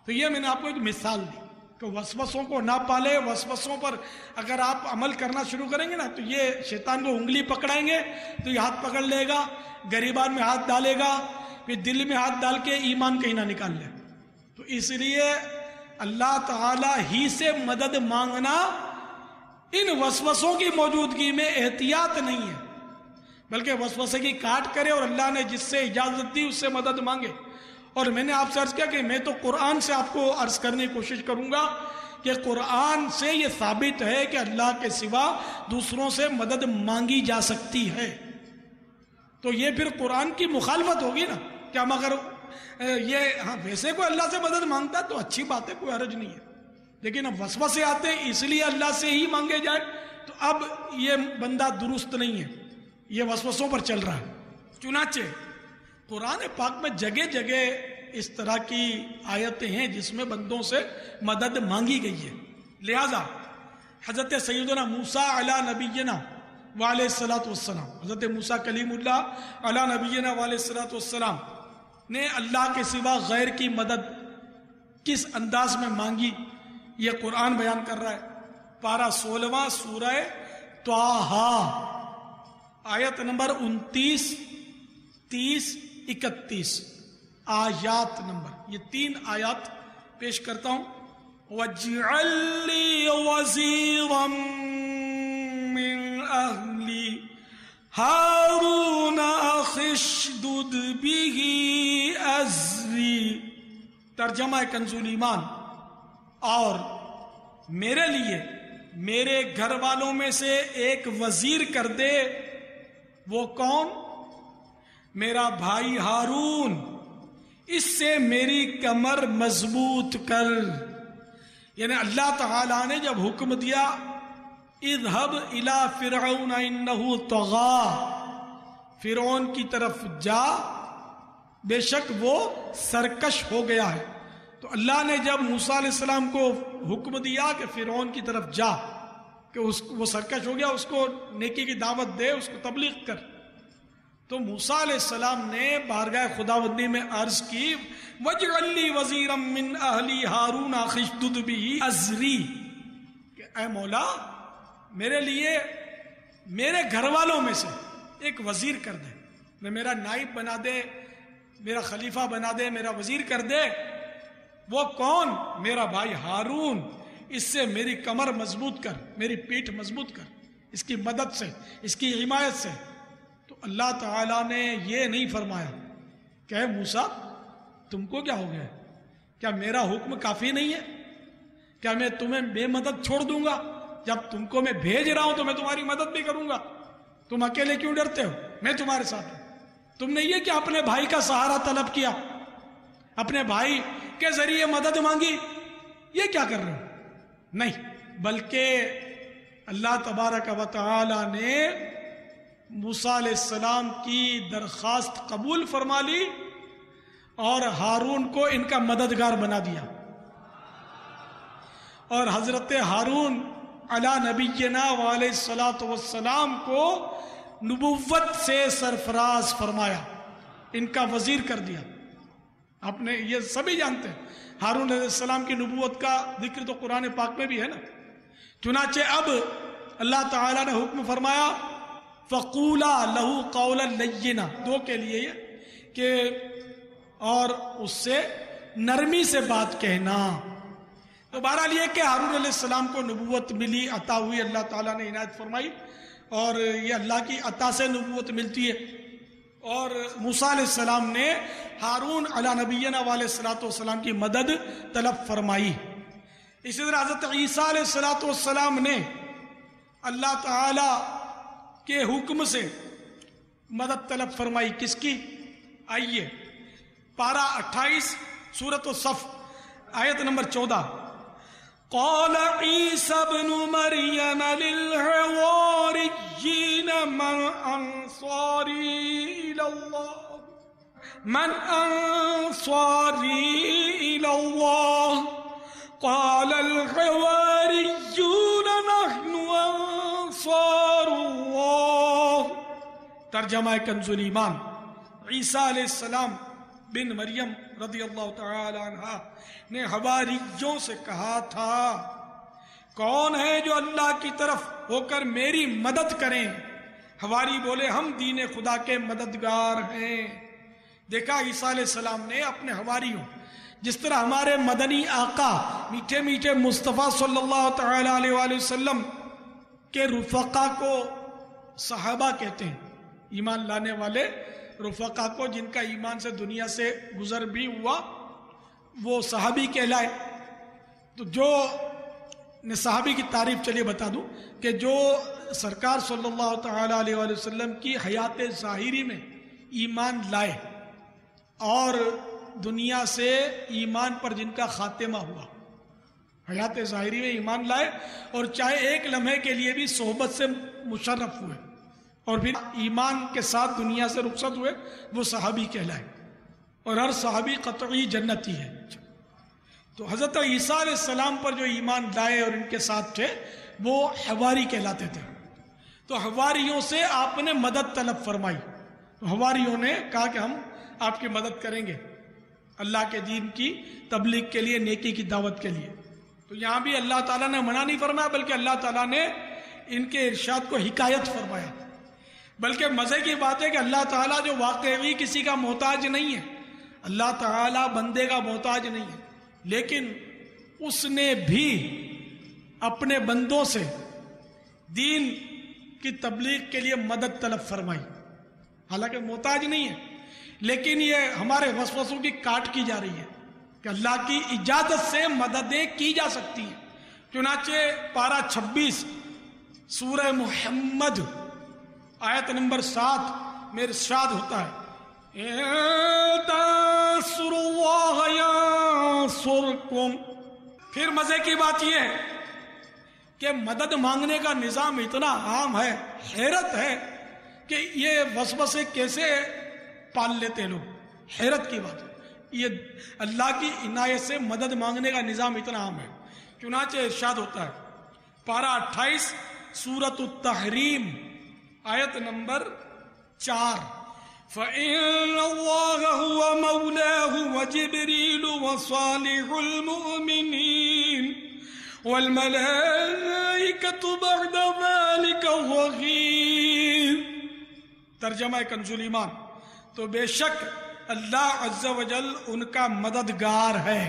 تو یہ میں نے آپ کو ایک مثال دی کہ وسوسوں کو نہ پالے، وسوسوں پر اگر آپ عمل کرنا شروع کریں گے نا تو یہ شیطان کو انگلی پکڑائیں گے تو یہ ہاتھ پکڑ لے گا، گریبان میں ہاتھ ڈالے گا، پھر دل میں ہاتھ ڈال کے ایمان کہیں نہ نکال لے۔ تو اس لیے اللہ تعالی ہی سے مدد مانگنا ان وسوسوں کی موجودگی میں احتیاط نہیں ہے، بلکہ وسوسے کی کاٹ کرے اور اللہ نے جس سے اجازت دی اس سے مدد مانگے۔ اور میں نے آپ سے عرض کیا کہ میں تو قرآن سے آپ کو عرض کرنے کی کوشش کروں گا کہ قرآن سے یہ ثابت ہے کہ اللہ کے سوا دوسروں سے مدد مانگی جا سکتی ہے۔ تو یہ پھر قرآن کی مخالفت ہوگی نا کہ ہم اگر یہ ہاں ویسے کوئی اللہ سے مدد مانگتا تو اچھی بات ہے، کوئی حرج نہیں ہے، لیکن اب وسوسے آتے ہیں اس لیے اللہ سے ہی مانگے جائے، تو اب یہ بندہ درست نہیں ہے، یہ وسوسوں پر چل رہا ہے۔ چنانچہ قرآن پاک میں جگہ جگہ اس طرح کی آیتیں ہیں جس میں بندوں سے مدد مانگی گئی ہے۔ لہذا حضرت سیدنا موسیٰ علی نبینا وعلیہ الصلاۃ والسلام، حضرت موسیٰ کلیم اللہ علی نبینا وعلیہ الصلاۃ والسلام نے اللہ کے سوا غیر کی مدد کس انداز میں مانگی، یہ قرآن بیان کر رہا ہے۔ پارہ 16 سورہ طٰہٰ، آیت نمبر 29، 30، 31 آیات نمبر، یہ 3 آیات پیش کرتا ہوں۔ وَاجْعَل لِّي وَزِيرًا مِّنْ أَهْلِي هَارُونَ أَخِي اشْدُدْ بِهِ أَزْرِي۔ ترجمہ کنز ایمان، اور میرے لیے میرے گھر والوں میں سے ایک وزیر کر دے۔ وہ کون؟ میرا بھائی ہارون، اس سے میری کمر مضبوط کر۔ یعنی اللہ تعالیٰ نے جب حکم دیا اذهب الى فرعون انه طغى، فرعون کی طرف جا، بے شک وہ سرکش ہو گیا ہے، تو اللہ نے جب موسیٰ علیہ السلام کو حکم دیا کہ فرعون کی طرف جا، کہ وہ سرکش ہو گیا، اس کو نیکی کی دعوت دے، اس کو تبلیغ کر، تو موسیٰ علیہ السلام نے بارگاہ خداوندی میں عرض کی وَاجْعَلْ لِي وَزِيرًا مِّنْ أَهْلِي هَارُونَ أَخِي اشْدُدْ بِهِ أَزْرِي، کہ اے مولا میرے لیے میرے گھر والوں میں سے ایک وزیر کر دے، میں میرا نائب بنا دے، میرا خلیفہ بنا دے، میرا وزیر کر دے۔ وہ کون؟ میرا بھائی ہارون، اس سے میری کمر مضبوط کر، میری پیٹھ مضبوط کر، اس کی مدد سے، اس کی حمایت سے۔ تو اللہ تعالیٰ نے یہ نہیں فرمایا کہ اے موسیٰ تم کو کیا ہو گیا، کیا میرا حکم کافی نہیں ہے؟ کیا میں تمہیں بے مدد چھوڑ دوں گا؟ جب تم کو میں بھیج رہا ہوں تو میں تمہاری مدد بھی کروں گا، تم اکیلے کیوں ڈرتے ہو؟ میں تمہارے ساتھ ہوں۔ تم نے یہ کہ اپنے بھائی کا سہارا طلب کیا، اپنے بھائی کے ذریعے مدد مانگی، یہ کیا کر رہے ہو؟ نہیں، بلکہ اللہ تبارک و تعالی نے موسیٰ علیہ السلام کی درخواست قبول فرما لی اور ہارون کو ان کا مددگار بنا دیا، اور حضرت ہارون علی نبینا وعلیہ الصلاۃ والسلام کو نبوت سے سرفراز فرمایا، ان کا وزیر کر دیا۔ آپ نے یہ سبھی جانتے ہیں ہارون علیہ السلام کی نبوت کا ذکر تو قرآن پاک میں بھی ہے نا۔ چنانچہ اب اللہ تعالیٰ نے حکم فرمایا فَقُولَا لَهُ قَوْلًا لَيِّنًا، دو کے لیے یہ کہ اور اس سے نرمی سے بات کہنا۔ تو بہرحال یہ کہ ہارون علیہ السلام کو نبوت ملی، عطا ہوئی، اللہ تعالیٰ نے عنایت فرمائی، اور یہ اللہ کی عطا سے نبوت ملتی ہے۔ اور موسیٰ علیہ السلام نے ہارون علی نبینا علیہ الصلوۃ والسلام کی مدد طلب فرمائی۔ اسی طرح حضرت عیسیٰ علیہ الصلوۃ والسلام نے اللہ تعالی کے حکم سے مدد طلب فرمائی، کس کی؟ آئیے پارہ 28 سورۃ الصف آیت نمبر 14، قال عيسى ابن مريم للحواريين من أنصاري إلى الله قال الحواريون نحن أنصار الله۔ ترجمہ کنز الایمان۔ عیسیٰ علیہ السلام بن مریم رضی اللہ تعالی عنہ نے حواریوں سے کہا تھا کون ہے جو اللہ کی طرف ہو کر میری مدد کریں؟ حواری بولے ہم دین خدا کے مددگار ہیں۔ دیکھا عیسیٰ علیہ السلام نے اپنے حواریوں، جس طرح ہمارے مدنی آقا میٹھے میٹھے مصطفیٰ صلی اللہ تعالی علیہ وآلہ وسلم کے رفقا کو صحابہ کہتے ہیں، ایمان لانے والے رفقا کو جن کا ایمان سے دنیا سے گزر بھی ہوا وہ صحابی کہلائے۔ تو جو صحابی کی تعریف چلیے بتا دوں کہ جو سرکار صلی اللہ تعالی علیہ وآلہ وسلم کی حیات ظاہری میں ایمان لائے اور دنیا سے ایمان پر جن کا خاتمہ ہوا، حیات ظاہری میں ایمان لائے اور چاہے ایک لمحے کے لیے بھی صحبت سے مشرف ہوئے اور پھر ایمان کے ساتھ دنیا سے رخصت ہوئے، وہ صحابی کہلائے، اور ہر صحابی قطعی جنتی ہے۔ تو حضرت عیسیٰ علیہ السلام پر جو ایمان لائے اور ان کے ساتھ تھے وہ حواری کہلاتے تھے۔ تو حواریوں سے آپ نے مدد طلب فرمائی، تو حواریوں نے کہا کہ ہم آپ کی مدد کریں گے اللہ کے دین کی تبلیغ کے لیے، نیکی کی دعوت کے لیے۔ تو یہاں بھی اللہ تعالیٰ نے منع نہیں فرمایا، بلکہ اللہ تعالیٰ نے ان کے ارشاد کو حکایت فرمایا۔ بلکہ مزے کی بات ہے کہ اللہ تعالیٰ جو واقعی کسی کا محتاج نہیں ہے، اللہ تعالیٰ بندے کا محتاج نہیں ہے، لیکن اس نے بھی اپنے بندوں سے دین کی تبلیغ کے لیے مدد طلب فرمائی، حالانکہ محتاج نہیں ہے، لیکن یہ ہمارے وسوسوں کی کاٹ کی جا رہی ہے کہ اللہ کی اجازت سے مددیں کی جا سکتی ہیں۔ چنانچہ پارہ 26 سورہ محمد آیت نمبر 7 میں ارشاد ہوتا ہے پھر مزے کی بات یہ ہے کہ مدد مانگنے کا نظام اتنا عام ہے، حیرت ہے کہ یہ وسوسے کیسے پال لیتے لوگ، حیرت کی بات ہے۔ یہ اللہ کی عنایت سے مدد مانگنے کا نظام اتنا عام ہے۔ چنانچہ ارشاد ہوتا ہے پارہ 28 سورۃ التحریم آیت نمبر 4، فإن الله هو مولاه وجبريل وصالح المؤمنين والملائكة بعد ذلك ظهير۔ ترجمہ کنز الایمان۔ تو بے شک اللہ عز و جل ان کا مددگار ہے،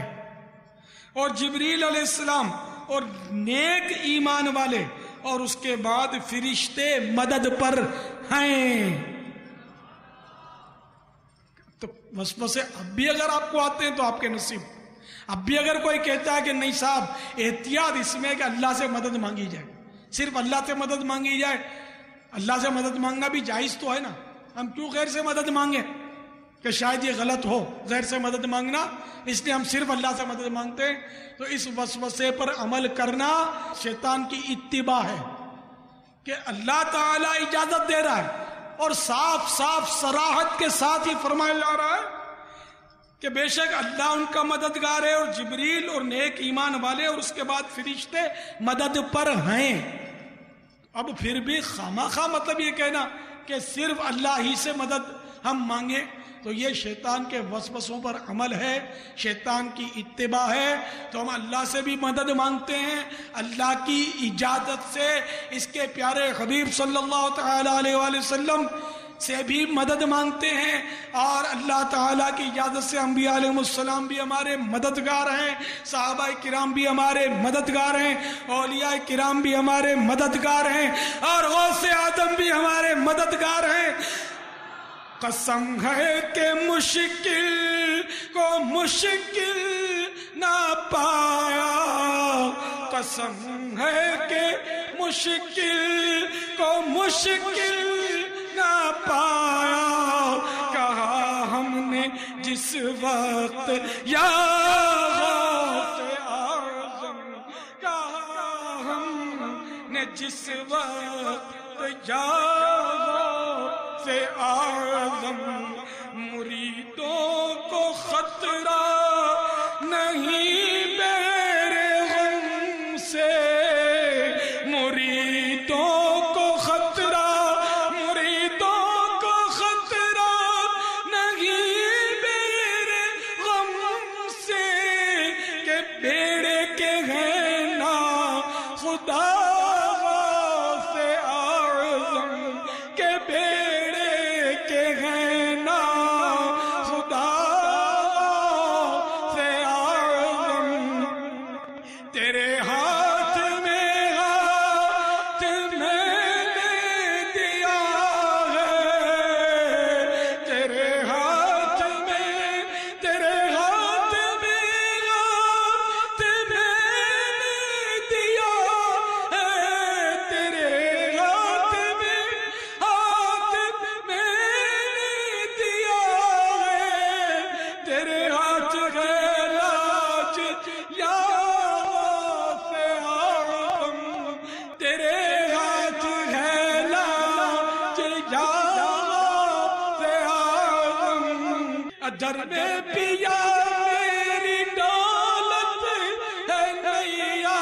اور جبریل علیہ السلام اور نیک ایمان والے، اور اس کے بعد فرشتے مدد پر ہیں۔ تو وسوسے اب بھی اگر آپ کو آتے ہیں تو آپ کے نصیب۔ اب بھی اگر کوئی کہتا ہے کہ نہیں صاحب احتیاط اس میں کہ اللہ سے مدد مانگی جائے، صرف اللہ سے مدد مانگی جائے، اللہ سے مدد مانگنا بھی جائز تو ہے نا، ہم کیوں غیر سے مدد مانگیں کہ شاید یہ غلط ہو غیر سے مدد مانگنا، اس لیے ہم صرف اللہ سے مدد مانگتے ہیں۔ تو اس وسوسے پر عمل کرنا شیطان کی اتباع ہے کہ اللہ تعالیٰ اجازت دے رہا ہے، اور صاف صاف صراحت کے ساتھ ہی فرمایا جا رہا ہے کہ بے شک اللہ ان کا مددگار ہے، اور جبریل اور نیک ایمان والے، اور اس کے بعد فرشتے مدد پر ہیں۔ اب پھر بھی خامخواہ مطلب یہ کہنا کہ صرف اللہ ہی سے مدد ہم مانگیں، تو یہ شیطان کے وسوسوں پر عمل ہے، شیطان کی اتباع ہے۔ تو ہم اللہ سے بھی مدد مانگتے ہیں، اللہ کی اجازت سے، اس کے پیارے حبیب صلی اللہ تعالیٰ علیہ وآلہ وسلم سے بھی مدد مانگتے ہیں، اور اللہ تعالیٰ کی اجازت سے انبیاء علیہ السلام بھی ہمارے مددگار ہیں، صحابہ کرام بھی ہمارے مددگار ہیں، اولیاء کرام بھی ہمارے مددگار ہیں، اور غوث اعظم بھی ہمارے مددگار ہیں۔ قسم ہے کہ مشکل کو مشکل نہ پایا، قسم ہے کہ مشکل کو مشکل نہ پایا، کہا ہم نے جس وقت یا غوث اعظم، کہا ہم نے جس وقت یا غوث اعظم، مریدوں کو خطرہ نہیں میرے غم سے، مریدوں کو خطرہ، مریدوں کو خطرہ نہیں میرے غم سے، کہ بیڑے کے ہیں نا خدا غوث اعظم، کہ بیڑے کے ہیں نا خدا غوث اعظم، تیرے ہاتھ میں نے دیا ہے، تیرے ہاتھ میں نے دیا ہے، تیرے ہاتھ میں نے دیا ہے، تیرے ہاتھ ہے لاج یا غوث اعظم، تیرے ہاتھ ہے لاج یا غوث اعظم، ادھر میں پیا میری دولت ہے نیا،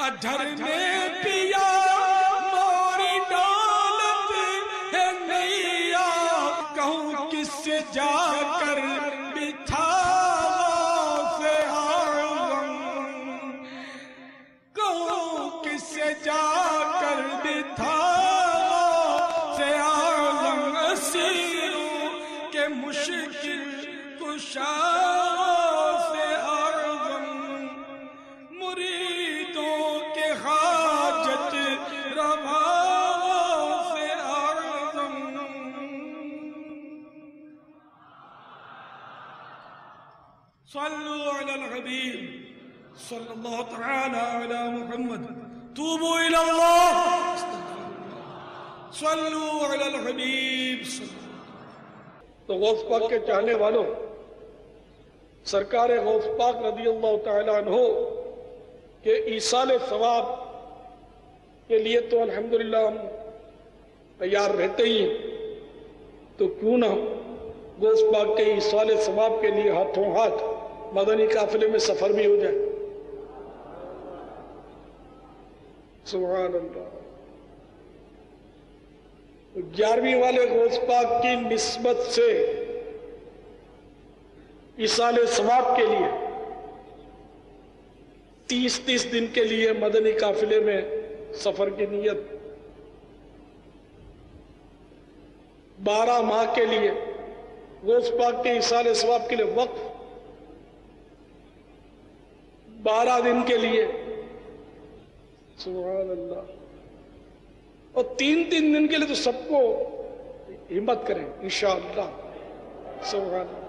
ادھر میں پیا موری دولت ہے نیا، کہوں کس سے جا کر بٹھا غوث اعظم، کہوں کس سے جا کر بٹھا غوث اعظم، اسیروں کے مشکل کشا غوث اعظم، مریدوں کے حاجت روا غوث اعظم۔ صلو علی الحبیب صلی اللہ تعالی علی محمد، توبوا الی اللہ، صلو علی الحبیب صلی اللہ۔ تو غوث پاک کے چاہنے والوں، سرکار غوث پاک رضی اللہ تعالیٰ عنہ کے ایصال ثواب کے لیے تو الحمدللہ ہم تیار رہتے ہی ہیں، تو کیوں نہ غوث پاک کے ایصال ثواب کے لیے ہاتھوں ہاتھ مدنی قافلے میں سفر بھی ہو جائے۔ سبحان اللہ۔ 11ویں والے غوث پاک کی نسبت سے ایصال ثواب کے لیے 30 دن کے لیے مدنی قافلے میں سفر کی نیت، 12 ماہ کے لیے غوث پاک کے ایصال ثواب کے لیے وقف، 12 دن کے لیے، سبحان اللہ، اور 3 دن کے لیے تو سب کو ہمت کریں انشاءاللہ، سبحان اللہ۔